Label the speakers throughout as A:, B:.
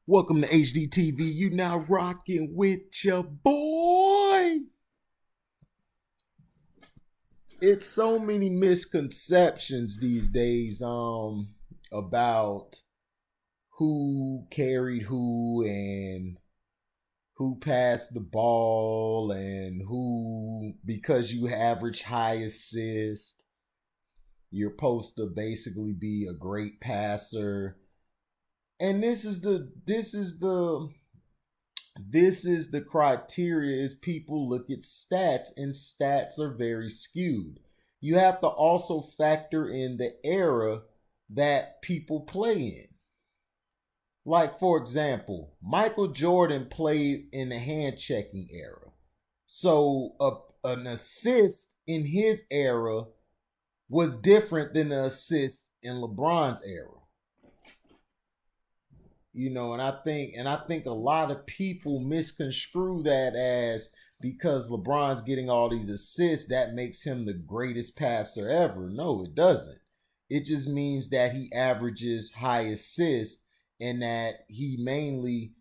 A: Welcome to HDTV. You now rocking with your boy. It's so many misconceptions these days about who carried who and who passed the ball and who, because you average high assist, you're supposed to basically be a great passer. And this is the criteria is people look at stats, and stats are very skewed. You have to also factor in the era that people play in. Like, for example, Michael Jordan played in the hand checking era. So an assist in his era was different than an assist in LeBron's era. And I think a lot of people misconstrue that as because LeBron's getting all these assists that makes him the greatest passer ever. No, it doesn't. It just means that he averages high assists and that he mainly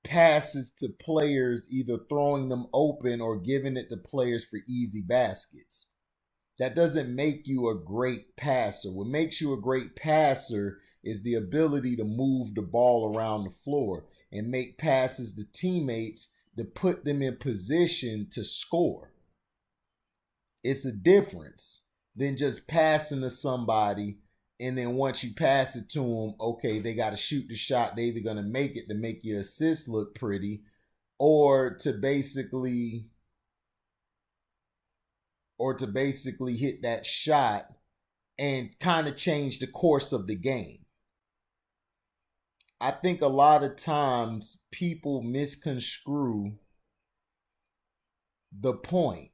A: passes to players, either throwing them open or giving it to players for easy baskets. That doesn't make you a great passer. What makes you a great passer is the ability to move the ball around the floor and make passes to teammates to put them in position to score. It's a difference than just passing to somebody, and then once you pass it to them, okay, they got to shoot the shot. They either going to make it to make your assist look pretty, or to basically hit that shot and kind of change the course of the game. I think a lot of times people misconstrue the point.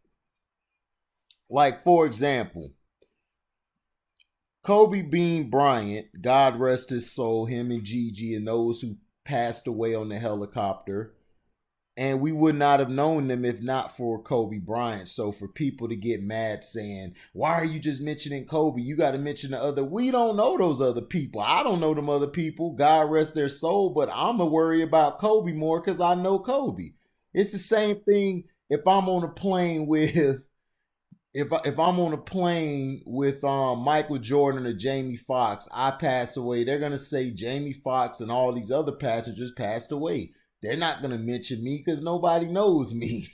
A: Like, for example, Kobe Bean Bryant, God rest his soul, him and Gigi and those who passed away on the helicopter. And we would not have known them if not for Kobe Bryant. So for people to get mad saying, why are you just mentioning Kobe? You got to mention the other. We don't know those other people. I don't know them other people. God rest their soul. But I'm going to worry about Kobe more because I know Kobe. It's the same thing if I'm on a plane with if I'm on a plane with Michael Jordan or Jamie Foxx, I pass away. They're gonna say Jamie Foxx and all these other passengers passed away. They're not gonna mention me because nobody knows me.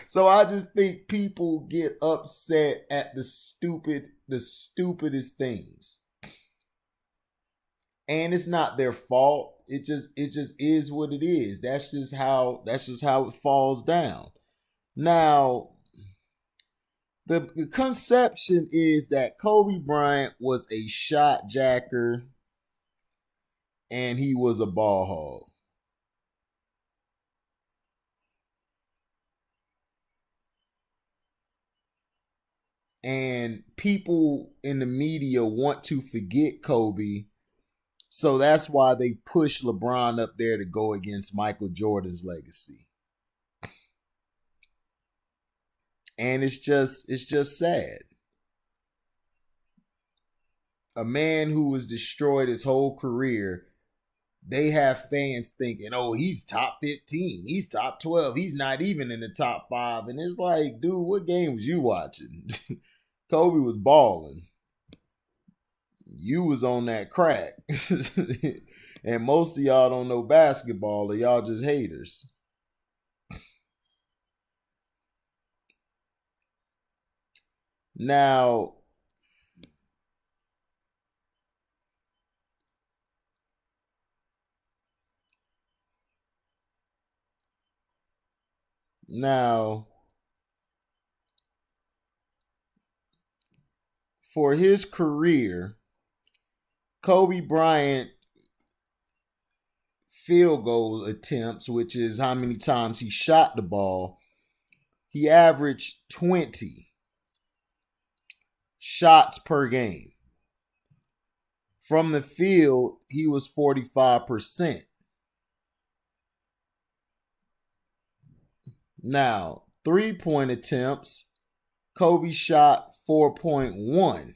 A: So I just think people get upset at the stupidest things, and it's not their fault. It just is what it is. That's just how it falls down. Now, the conception is that Kobe Bryant was a shot jacker and he was a ball hog. And people in the media want to forget Kobe. So that's why they push LeBron up there to go against Michael Jordan's legacy. And it's just sad. A man who was destroyed his whole career, they have fans thinking, oh, he's top 15, he's top 12, he's not even in the top 5. And it's like, dude, what game was you watching? Kobe was balling. You was on that crack. And most of y'all don't know basketball, or y'all just haters. Now, now, for his career, Kobe Bryant field goal attempts, which is how many times he shot the ball, he averaged 20 shots per game. From the field, he was 45%. Now, 3-point attempts, Kobe shot 4.1,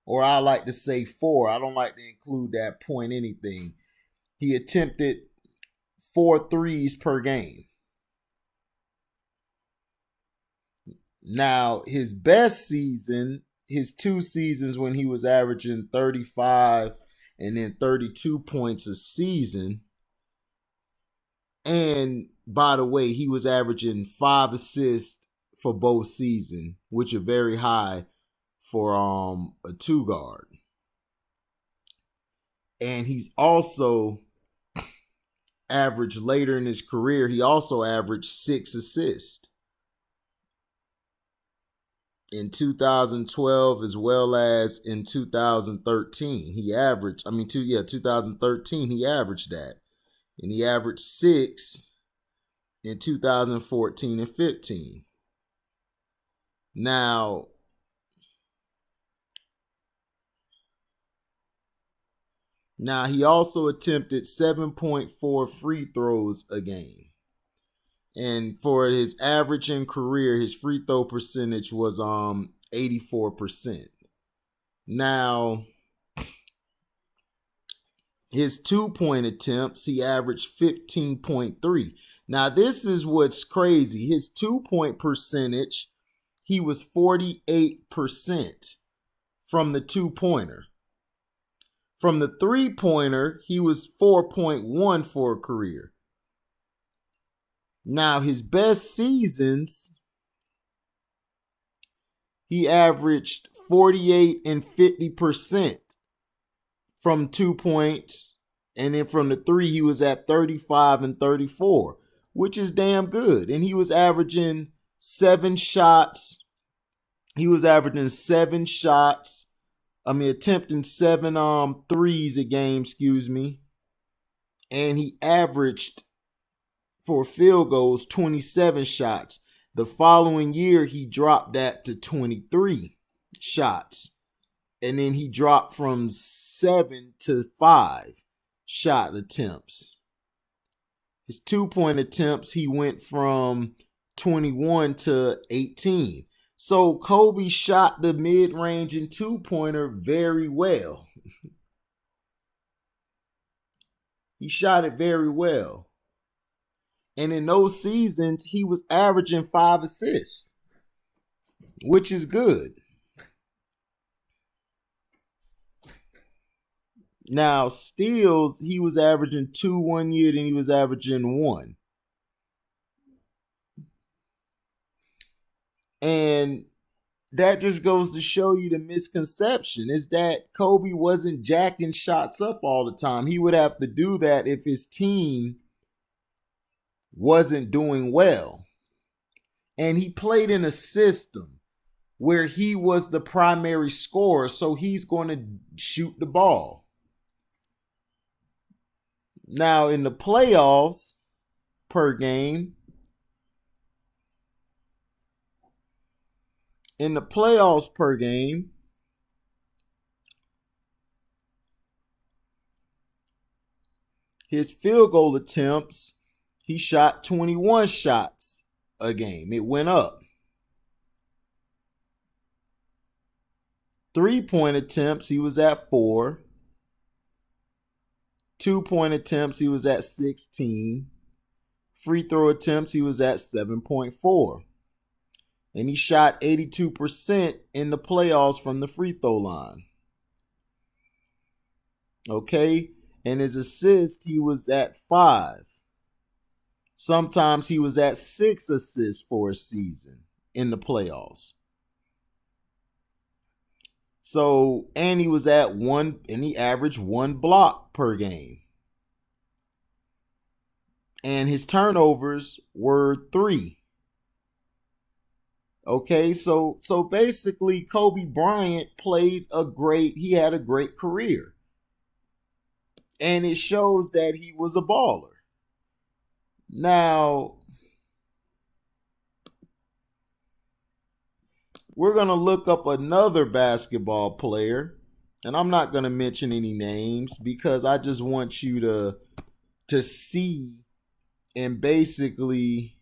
A: or I like to say 4. I don't like to include that point anything. He attempted 4 threes per game. Now, his best season, his 2 seasons when he was averaging 35 and then 32 points a season. And by the way, he was averaging 5 assists for both seasons, which are very high for a 2 guard. And he's also averaged later in his career, he also averaged 6 assists in 2012 as well as in 2013. He averaged, 2013 he averaged that. And he averaged 6 in 2014 and 15. Now he also attempted 7.4 free throws a game. And for his average in career, his free throw percentage was 84%. Now, his 2-point attempts, he averaged 15.3. Now, this is what's crazy. His 2-point percentage, he was 48% from the 2-pointer. From the 3-pointer, he was 4.1 for a career. Now, his best seasons, he averaged 48 and 50% from 2 points. And then from the 3, he was at 35 and 34, which is damn good. And he was averaging 7 shots. He was averaging 7 shots. Attempting 7 threes a game, And he averaged for field goals 27 shots. The following year, he dropped that to 23 shots. And then he dropped from 7 to 5 shot attempts. His 2-point attempts, he went from 21 to 18. So Kobe shot the mid-range and 2-pointer very well. He shot it very well. And in those seasons, he was averaging 5 assists, which is good. Now, steals, he was averaging 2 one year, then he was averaging 1. And that just goes to show you the misconception is that Kobe wasn't jacking shots up all the time. He would have to do that if his team wasn't doing well. And he played in a system where he was the primary scorer, so he's going to shoot the ball. Now, in the playoffs per game, his field goal attempts, he shot 21 shots a game. It went up. 3-point attempts, he was at 4. 2-point attempts, he was at 16. Free throw attempts, he was at 7.4. And he shot 82% in the playoffs from the free throw line. Okay? And his assist, he was at 5. Sometimes he was at 6 assists for a season in the playoffs. So, and he was at 1, and he averaged 1 block per game. And his turnovers were 3. Okay, so basically Kobe Bryant he had a great career. And it shows that he was a baller. Now, we're going to look up another basketball player, and I'm not going to mention any names because I just want you to see and basically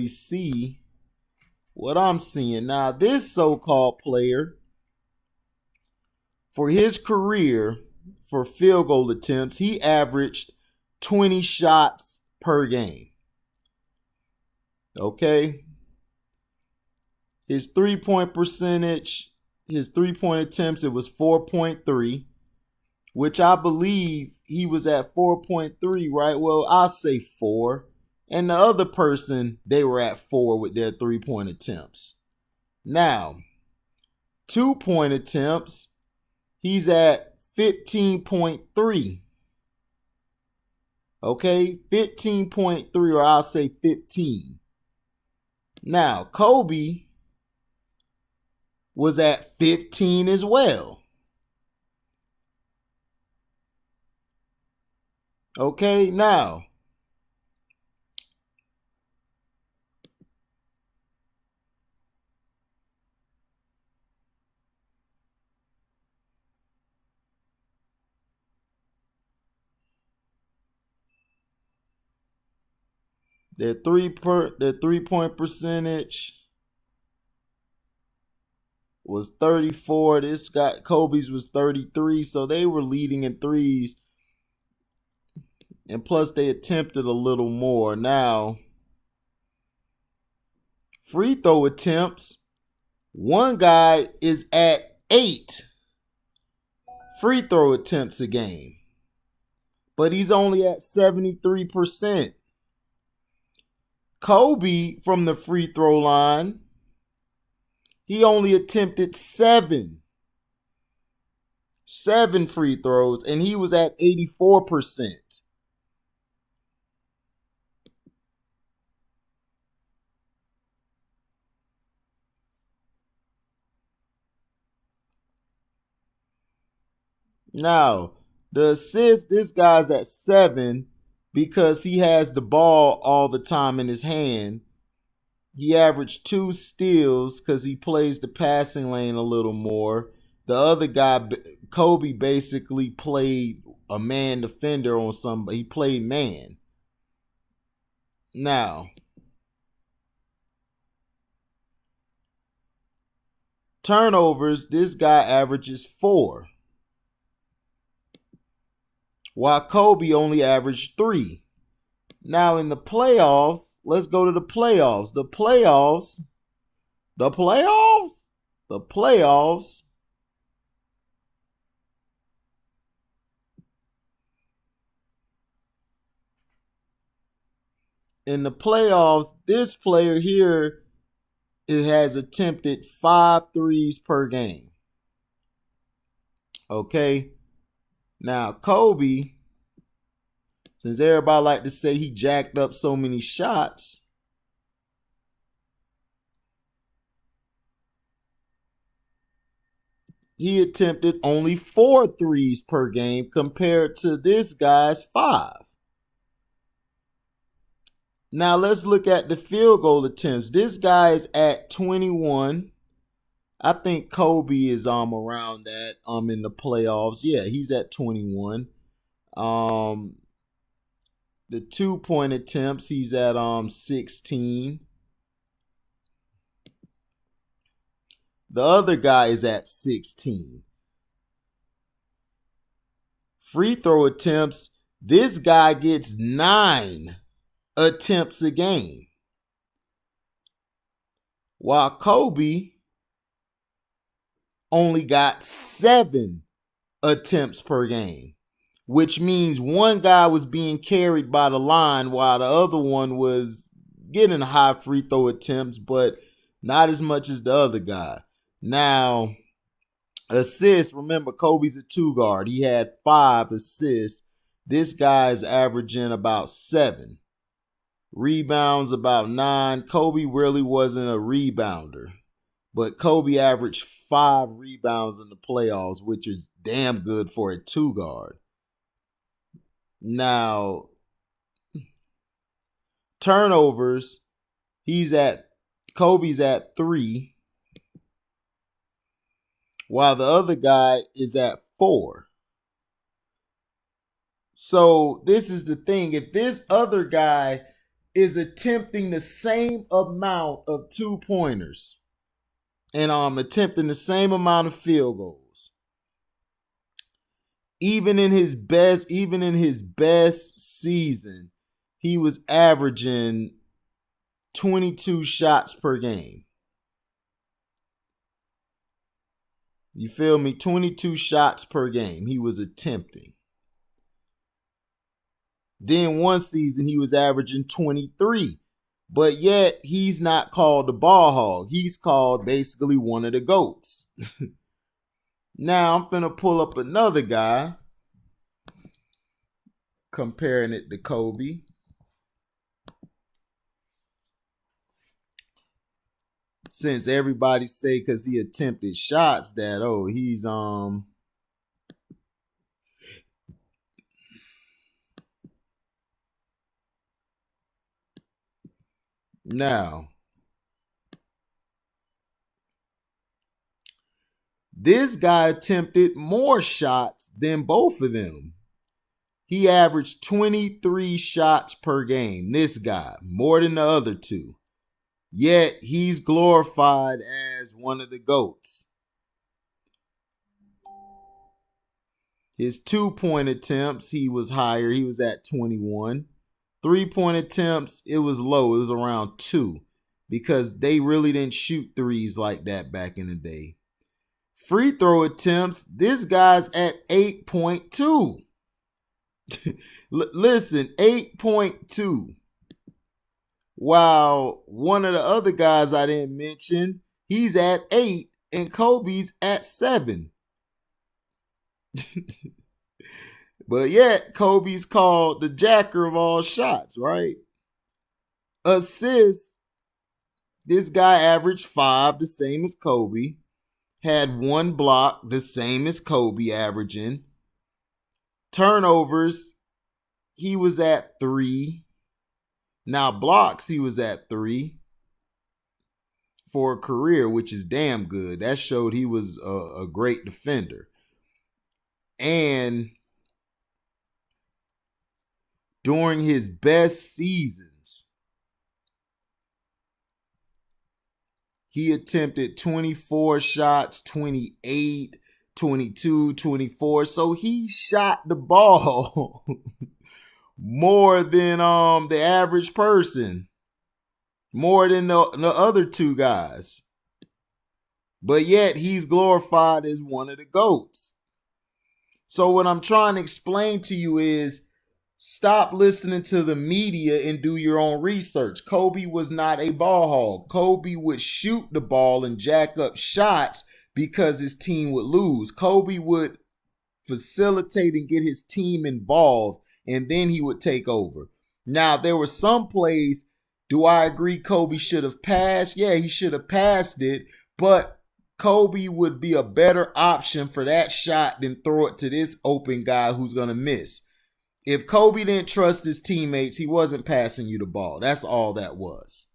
A: see What I'm seeing now, this so-called player, for his career, for field goal attempts, he averaged 20 shots per game. Okay? His three-point percentage, his three-point attempts, it was 4.3, which I believe he was at 4.3, right? Well, I'll say 4. And the other person, they were at 4 with their three-point attempts. Now, 2-point attempts, he's at 15.3. Okay, 15.3, or I'll say 15. Now, Kobe was at 15 as well. Okay, now, their three-point percentage was 34. This guy Kobe's was 33, so they were leading in threes. And plus they attempted a little more. Now, free throw attempts, one guy is at 8 free throw attempts a game, but he's only at 73%. Kobe, from the free throw line, he only attempted 7 free throws, and he was at 84%. Now, the assist, this guy's at 7 because he has the ball all the time in his hand. He averaged 2 steals because he plays the passing lane a little more. The other guy, Kobe, basically played a man defender on somebody. He played man. Now, turnovers, this guy averages 4, while Kobe only averaged 3. Now, in the playoffs, let's go to the playoffs. The playoffs. In the playoffs, this player here, it has attempted 5 threes per game. Okay. Now, Kobe, since everybody like to say he jacked up so many shots, he attempted only 4 threes per game compared to this guy's 5. Now let's look at the field goal attempts. This guy is at 21. I think Kobe is around that in the playoffs. Yeah, he's at 21. The 2-point attempts, he's at 16. The other guy is at 16. Free throw attempts, this guy gets 9 attempts a game, while Kobe only got 7 attempts per game, which means one guy was being carried by the line while the other one was getting high free throw attempts, but not as much as the other guy. Now, assists, remember Kobe's a 2 guard. He had 5 assists. This guy is averaging about 7. Rebounds about 9. Kobe really wasn't a rebounder, but Kobe averaged 5 rebounds in the playoffs, which is damn good for a 2 guard. Now, turnovers, Kobe's at 3, while the other guy is at 4. So this is the thing. If this other guy is attempting the same amount of 2-pointers and attempting the same amount of field goals. Even in his best season, he was averaging 22 shots per game. You feel me? 22 shots per game he was attempting. Then one season he was averaging 23. But yet he's not called the ball hog. He's called basically one of the GOATs. Now I'm finna pull up another guy, comparing it to Kobe. Since everybody say because he attempted shots that, oh, he's now this guy attempted more shots than both of them. He averaged 23 shots per game. This guy, more than the other two. Yet he's glorified as one of the GOATs. His 2-point attempts, he was higher. He was at 21. 3-point attempts, it was low. It was around 2 because they really didn't shoot threes like that back in the day. Free throw attempts, this guy's at 8.2. Listen, 8.2. While one of the other guys I didn't mention, he's at 8 and Kobe's at 7. But yet Kobe's called the jacker of all shots, right? Assists, this guy averaged 5, the same as Kobe. Had 1 block, the same as Kobe averaging. Turnovers, he was at 3. Now blocks, he was at 3 for a career, which is damn good. That showed he was a great defender. And during his best seasons, he attempted 24 shots, 28, 22, 24. So he shot the ball more than the average person, more than the other two guys. But yet he's glorified as one of the GOATs. So what I'm trying to explain to you is, stop listening to the media and do your own research. Kobe was not a ball hog. Kobe would shoot the ball and jack up shots because his team would lose. Kobe would facilitate and get his team involved, and then he would take over. Now, there were some plays, do I agree Kobe should have passed? Yeah, he should have passed it, but Kobe would be a better option for that shot than throw it to this open guy who's going to miss. If Kobe didn't trust his teammates, he wasn't passing you the ball. That's all that was.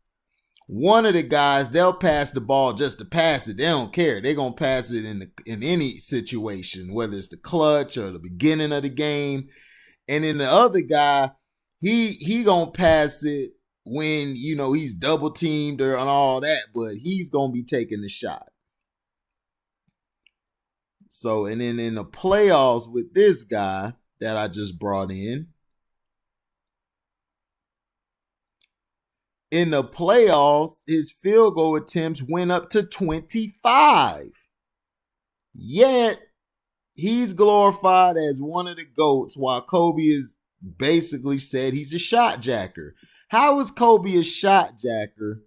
A: One of the guys, they'll pass the ball just to pass it. They don't care. They're going to pass it in any situation, whether it's the clutch or the beginning of the game. And then the other guy, he going to pass it when, he's double teamed or and all that, but he's going to be taking the shot. So, and then in the playoffs with this guy that I just brought in the playoffs, his field goal attempts went up to 25. Yet, he's glorified as one of the GOATs while Kobe is basically said he's a shot jacker. How is Kobe a shot jacker?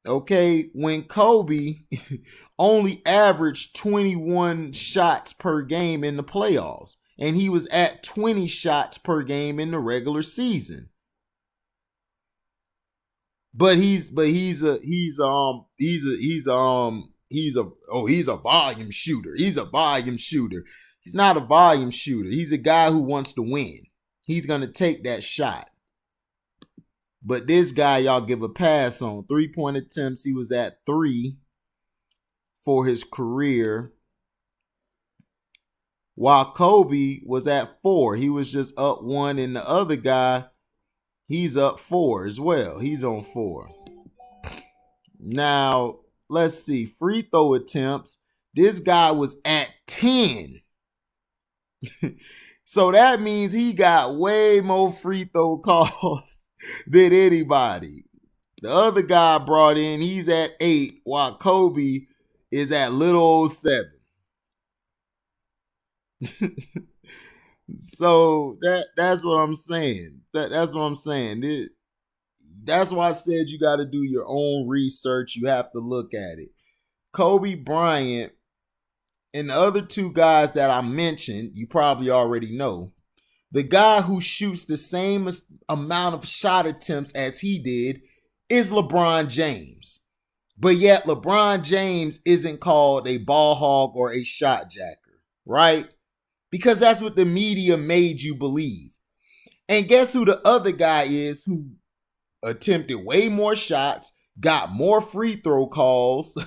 A: Okay, when Kobe only averaged 21 shots per game in the playoffs, and he was at 20 shots per game in the regular season. But he's a volume shooter. He's a volume shooter. He's not a volume shooter. He's a guy who wants to win. He's going to take that shot. But this guy, y'all give a pass on. 3-point attempts, he was at 3 for his career, while Kobe was at 4. He was just up 1, and the other guy, He's up 4 as well. He's on 4. Now, let's see. Free throw attempts. This guy was at 10. So that means he got way more free throw calls than anybody. The other guy brought in, he's at 8, while Kobe is at little old 7. So that's what I'm saying. That's what I'm saying. That's why I said you got to do your own research. You have to look at it. Kobe Bryant and the other 2 guys that I mentioned, you probably already know. The guy who shoots the same amount of shot attempts as he did is LeBron James. But yet LeBron James isn't called a ball hog or a shot jacker, right? Because that's what the media made you believe. And guess who the other guy is who attempted way more shots, got more free throw calls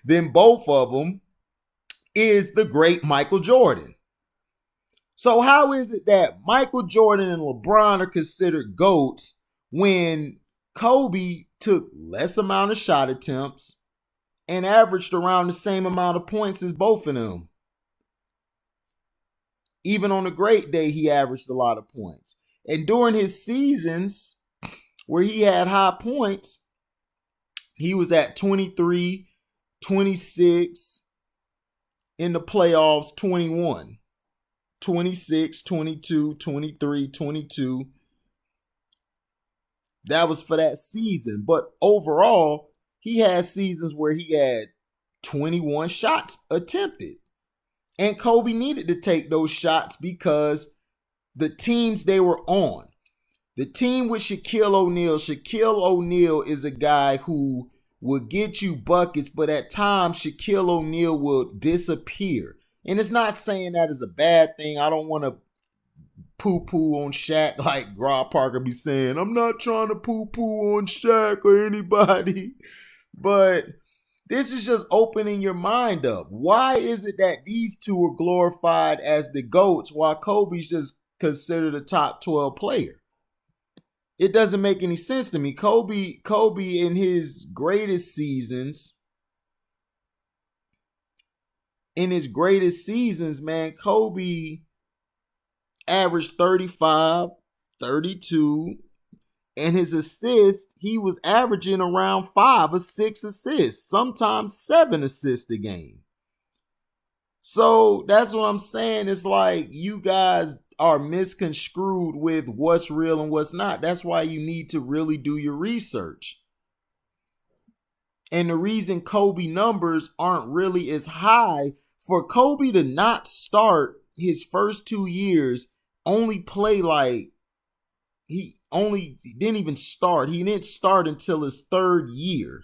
A: than both of them, is the great Michael Jordan. So how is it that Michael Jordan and LeBron are considered GOATs when Kobe took less amount of shot attempts and averaged around the same amount of points as both of them? Even on a great day, he averaged a lot of points. And during his seasons where he had high points, he was at 23, 26, in the playoffs 21, 26, 22, 23, 22. That was for that season. But overall, he had seasons where he had 21 shots attempted. And Kobe needed to take those shots because the teams they were on. The team with Shaquille O'Neal is a guy who will get you buckets, but at times Shaquille O'Neal will disappear. And it's not saying that is a bad thing. I don't want to poo-poo on Shaq like Rob Parker be saying. I'm not trying to poo-poo on Shaq or anybody. But this is just opening your mind up. Why is it that these two are glorified as the GOATs while Kobe's just considered a top 12 player? It doesn't make any sense to me. Kobe in his greatest seasons, man, Kobe averaged 35, 32, and his assists, he was averaging around 5 or 6 assists, sometimes 7 assists a game. So that's what I'm saying. It's like you guys are misconstrued with what's real and what's not. That's why you need to really do your research. And the reason Kobe numbers aren't really as high, for Kobe to not start his first 2 years, only play like he didn't even start. He didn't start until his 3rd year.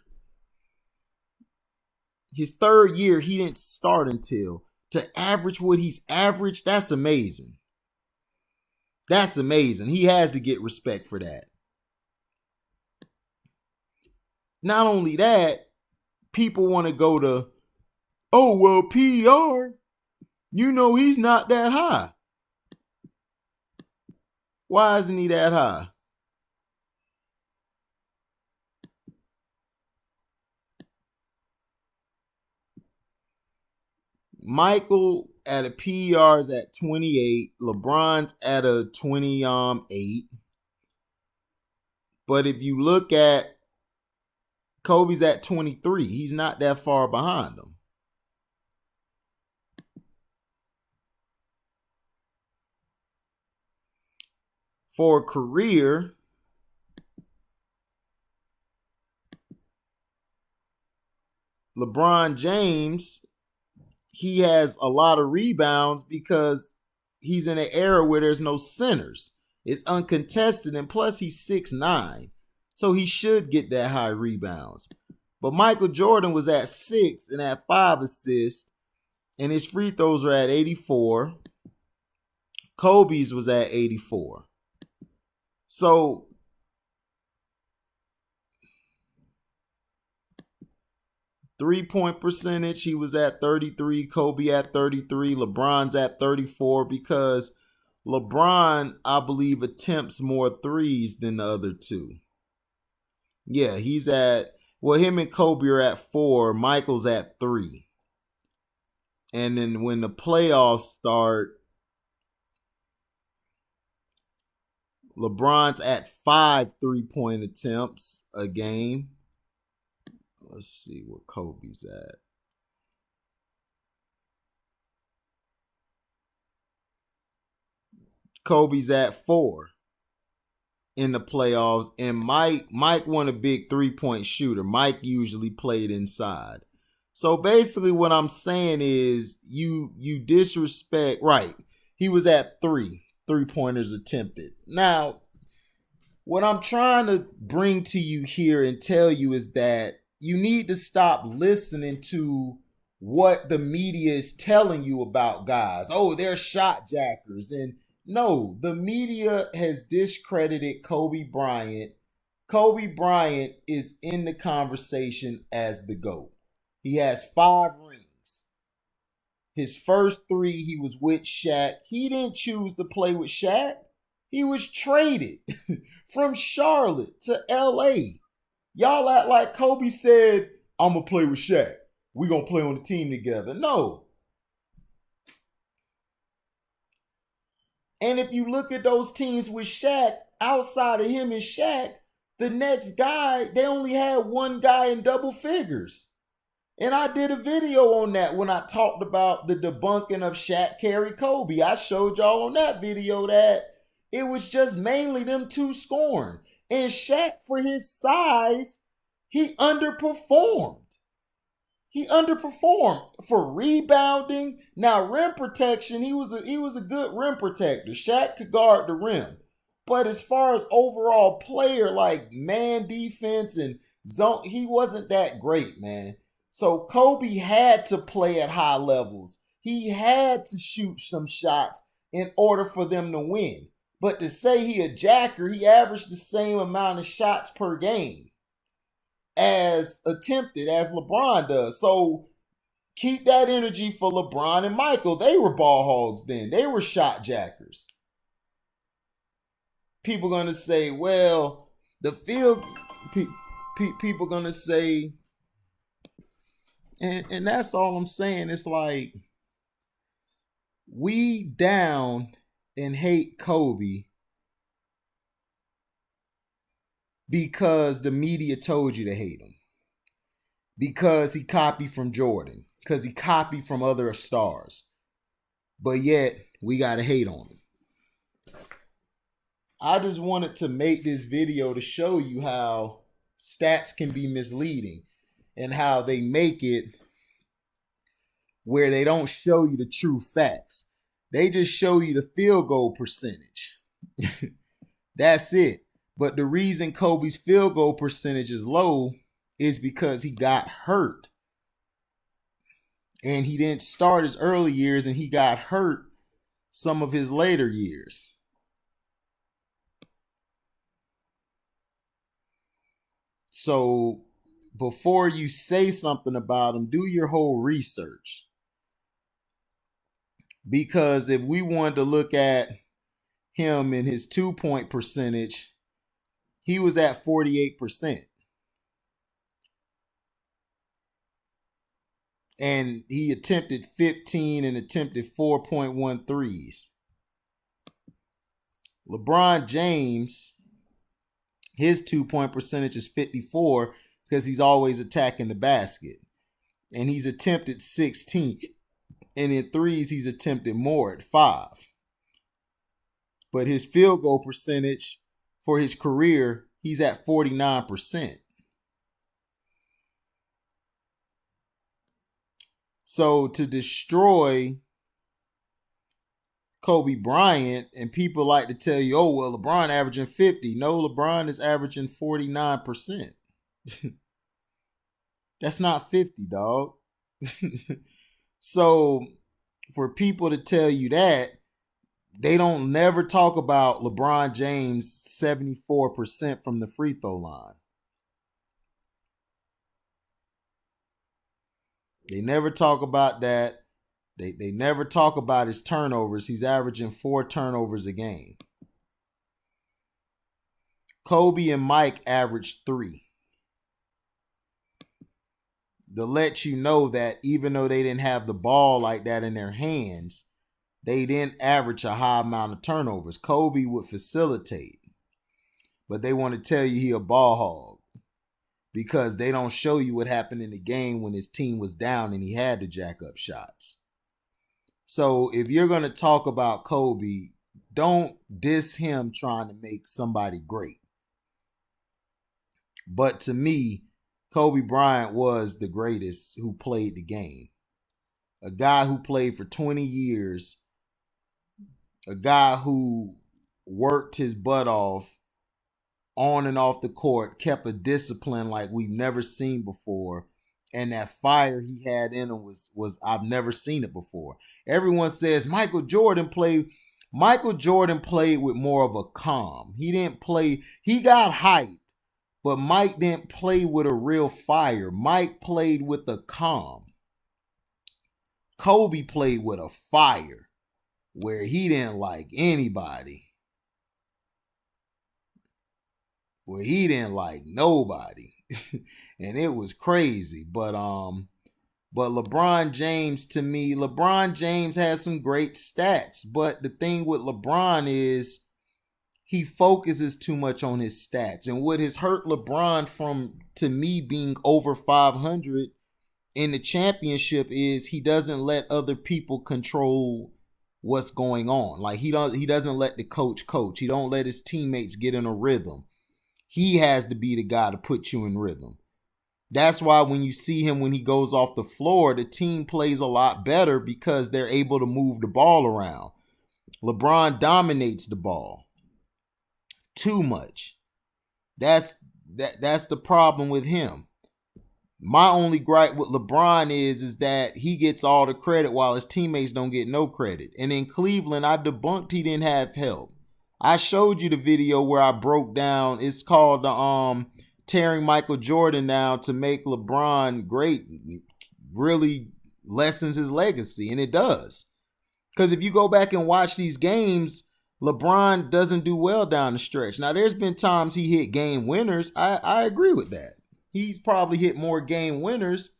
A: His 3rd year, he didn't start until. To average what he's averaged, that's amazing. That's amazing. He has to get respect for that. Not only that, people want to go to, oh, well, PR, you know he's not that high. Why isn't he that high? Michael at a PER is at 28. LeBron's at a 28. But if you look at Kobe's at 23, he's not that far behind him. For a career, LeBron James, he has a lot of rebounds because he's in an era where there's no centers. It's uncontested, and plus he's 6'9", so he should get that high rebounds. But Michael Jordan was at 6 and at 5 assists, and his free throws are at 84. Kobe's was at 84. So three-point percentage, he was at 33. Kobe at 33. LeBron's at 34 because LeBron, I believe, attempts more threes than the other two. Yeah, he's at, well, him and Kobe are at 4. Michael's at 3. And then when the playoffs start, LeBron's at 5 3-point attempts a game. Let's see where Kobe's at. Kobe's at 4 in the playoffs, and Mike won a big 3-point shooter. Mike usually played inside. So basically what I'm saying is you disrespect, right. He was at 3-pointers attempted. Now, what I'm trying to bring to you here and tell you is that you need to stop listening to what the media is telling you about guys. Oh, they're shot jackers. And no, the media has discredited Kobe Bryant. Kobe Bryant is in the conversation as the GOAT. He has 5 rings. His first 3, he was with Shaq. He didn't choose to play with Shaq. He was traded from Charlotte to LA. Y'all act like Kobe said, I'm going to play with Shaq. We're going to play on the team together. No. And if you look at those teams with Shaq, outside of him and Shaq, the next guy, they only had one guy in double figures. And I did a video on that when I talked about the debunking of Shaq, Kerry, Kobe. I showed y'all on that video that it was just mainly them 2 scoring. And Shaq, for his size, he underperformed. He underperformed for rebounding. Now, rim protection, he was a good rim protector. Shaq could guard the rim. But as far as overall player, like man defense and zone, he wasn't that great, man. So Kobe had to play at high levels. He had to shoot some shots in order for them to win. But to say he a jacker, he averaged the same amount of shots per game as attempted as LeBron does. So keep that energy for LeBron and Michael. They were ball hogs then. They were shot jackers. People going to say, well, the field, people going to say, and that's all I'm saying. It's like, we down and hate Kobe because the media told you to hate him. Because he copied from Jordan. Because he copied from other stars. But yet, we got to hate on him. I just wanted to make this video to show you how stats can be misleading. And how they make it where they don't show you the true facts. They just show you the field goal percentage. That's it. But the reason Kobe's field goal percentage is low is because he got hurt. And he didn't start his early years, and he got hurt some of his later years. So before you say something about him, do your whole research. Because if we wanted to look at him and his 2-point percentage, he was at 48%. And he attempted 15 and attempted 4.1 threes. LeBron James, his 2-point percentage is 54 because he's always attacking the basket. And he's attempted 16. And in threes, he's attempted more at 5. But his field goal percentage for his career, he's at 49%. So to destroy Kobe Bryant, and people like to tell you, oh, well, LeBron averaging 50. No, LeBron is averaging 49%. That's not 50, dog. So for people to tell you that, they don't never talk about LeBron James 74% from the free throw line. They never talk about that. They never talk about his turnovers. He's averaging 4 turnovers a game. Kobe and Mike averaged 3. To let you know that even though they didn't have the ball like that in their hands, they didn't average a high amount of turnovers. Kobe would facilitate, but they want to tell you he a ball hog because they don't show you what happened in the game when his team was down and he had to jack up shots. So if you're going to talk about Kobe, don't diss him trying to make somebody great. But to me, Kobe Bryant was the greatest who played the game. A guy who played for 20 years, a guy who worked his butt off on and off the court, kept a discipline like we've never seen before. And that fire he had in him was I've never seen it before. Everyone says Michael Jordan played with more of a calm. He didn't play, he got hyped, but Mike didn't play with a real fire. Mike played with a calm. Kobe played with a fire where he didn't like anybody. Where he didn't like nobody. And it was crazy. But LeBron James, to me, LeBron James has some great stats. But the thing with LeBron is he focuses too much on his stats. And what has hurt LeBron from, to me, being over 500 in the championship is he doesn't let other people control what's going on. Like he doesn't let the coach. He don't let his teammates get in a rhythm. He has to be the guy to put you in rhythm. That's why when you see him when he goes off the floor, the team plays a lot better because they're able to move the ball around. LeBron dominates the ball too much. That's the problem with him. My only gripe with LeBron is that he gets all the credit while his teammates don't get no credit. And in Cleveland, I debunked he didn't have help. I showed you the video where I broke down. It's called the tearing Michael Jordan down to make LeBron great. Really lessens his legacy, and it does. Because if you go back and watch these games, LeBron doesn't do well down the stretch. Now, there's been times he hit game winners. I agree with that. He's probably hit more game winners,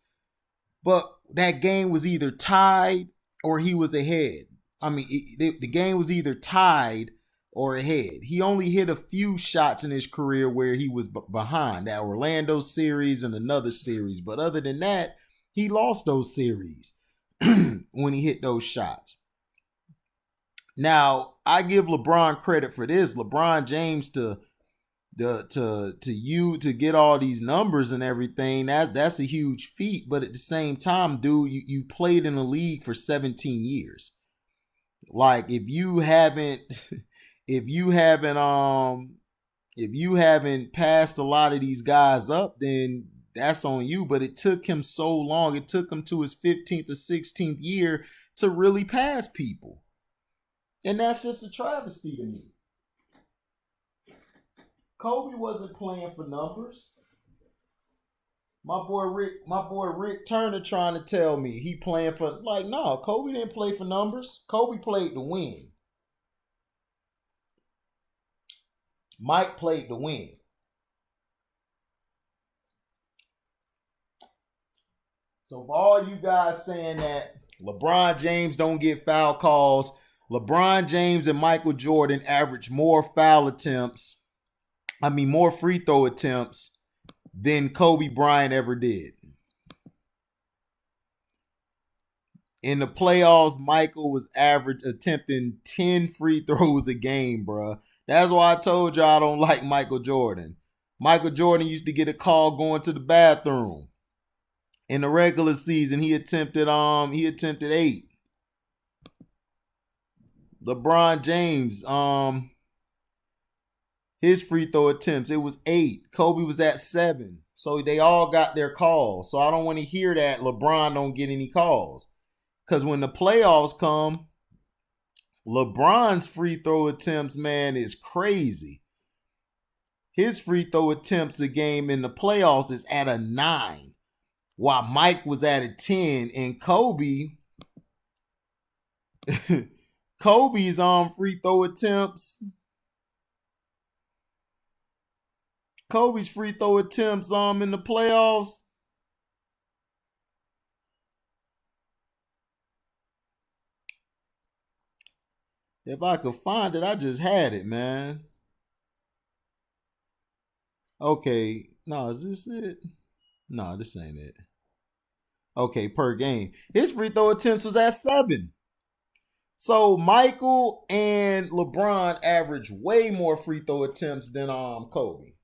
A: but that game was either tied or he was ahead. I mean, the game was either tied or ahead. He only hit a few shots in his career where he was behind, that Orlando series and another series. But other than that, he lost those series when he hit those shots. Now, I give LeBron credit for this. LeBron James to get all these numbers and everything, that's a huge feat. But at the same time, dude, you played in the league for 17 years. Like if you haven't passed a lot of these guys up, then that's on you. But it took him so long. It took him to his 15th or 16th year to really pass people. And that's just a travesty to me. Kobe wasn't playing for numbers. My boy Rick Turner trying to tell me he playing for, like, no, Kobe didn't play for numbers. Kobe played to win. Mike played to win. So for all you guys saying that LeBron James don't get foul calls, LeBron James and Michael Jordan average more more free throw attempts than Kobe Bryant ever did. In the playoffs, Michael was attempting 10 free throws a game, bruh. That's why I told y'all I don't like Michael Jordan. Michael Jordan used to get a call going to the bathroom. In the regular season, he attempted 8. LeBron James, his free throw attempts, it was 8. Kobe was at 7. So they all got their calls. So I don't want to hear that LeBron don't get any calls. Because when the playoffs come, LeBron's free throw attempts, man, is crazy. His free throw attempts a game in the playoffs is at a 9. While Mike was at a 10. And Kobe, Kobe's free throw attempts. Kobe's free throw attempts in the playoffs. If I could find it, I just had it, man. Okay, no, is this it? No, this ain't it. Okay, per game. His free throw attempts was at 7. So Michael and LeBron average way more free throw attempts than Kobe.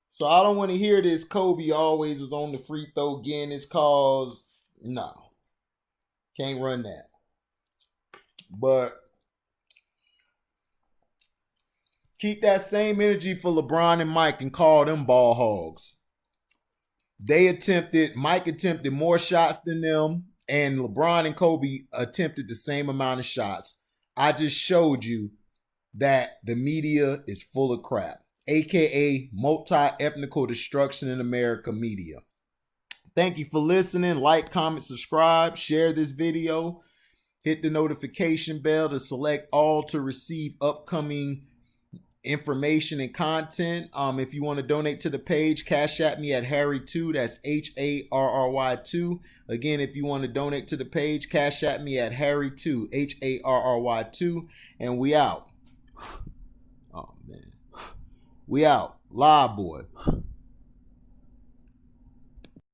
A: So I don't want to hear this. Kobe always was on the free throw getting his calls. No, can't run that. But keep that same energy for LeBron and Mike and call them ball hogs. Mike attempted more shots than them, and LeBron and Kobe attempted the same amount of shots. I just showed you that the media is full of crap, aka multi-ethnical destruction in America media. Thank you for listening. Like, comment, subscribe, share this video. Hit the notification bell to select all to receive upcoming information and content. If you want to donate to the page, cash at me at Harry2. That's HARRY2. Again, if you want to donate to the page, cash at me at Harry2, HARRY2. And we out. Oh man. We out. Live boy.